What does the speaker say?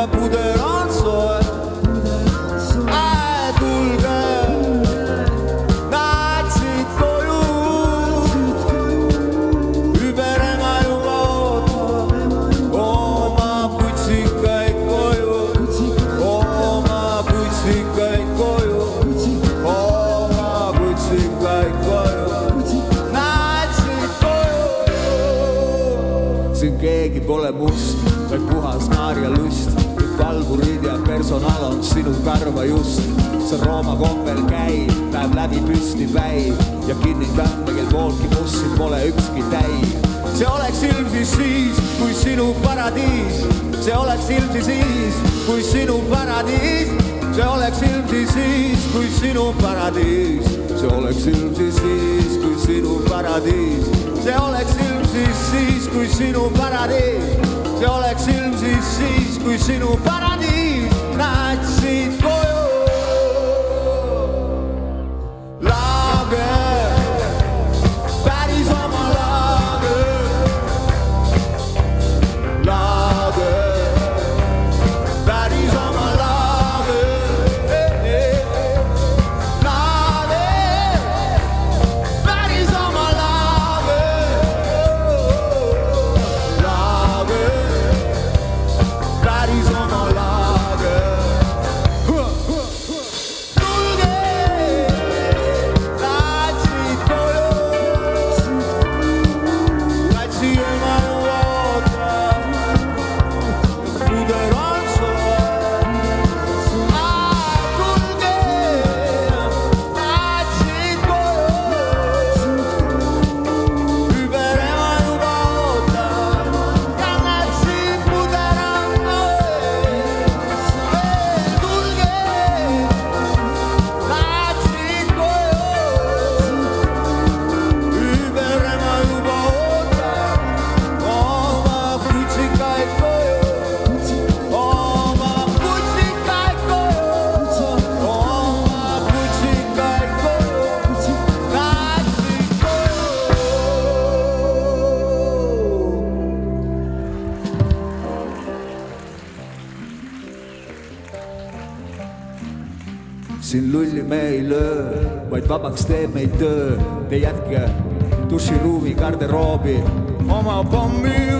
puder on soe. Tulge natsid koju, überema juba ootab oma putsikaid koju, oma putsikaid koju, oma putsikaid koju, natsid koju. Siin keegi pole must, vaid puhas naar ja lust. Kalburid ja personal on sinu karva just. See Rooma kombel käib, läheb läbi püsti päiv ja kinnitan, kel poolki mussi pole ükski täiv. See oleks ilmsi siis, kui sinu paradiis. See oleks ilmsi siis, kui sinu paradiis. See oleks ilmsi siis, kui sinu paradiis. See oleks ilmsi siis, kui sinu paradiis. See oleks ilmsi siis, kui sinu paradiis. See oleks ilmsi siis, kui sinu paradiis. Natsid koju. Laager, päris oma laager. Laager, päris oma laager. Laager, päris oma laager. Laager, päris oma laager. Siin lulli me ei löö, vaid vabaks teeb meid töö. Te jätke duširuumi garderoobi oma pommi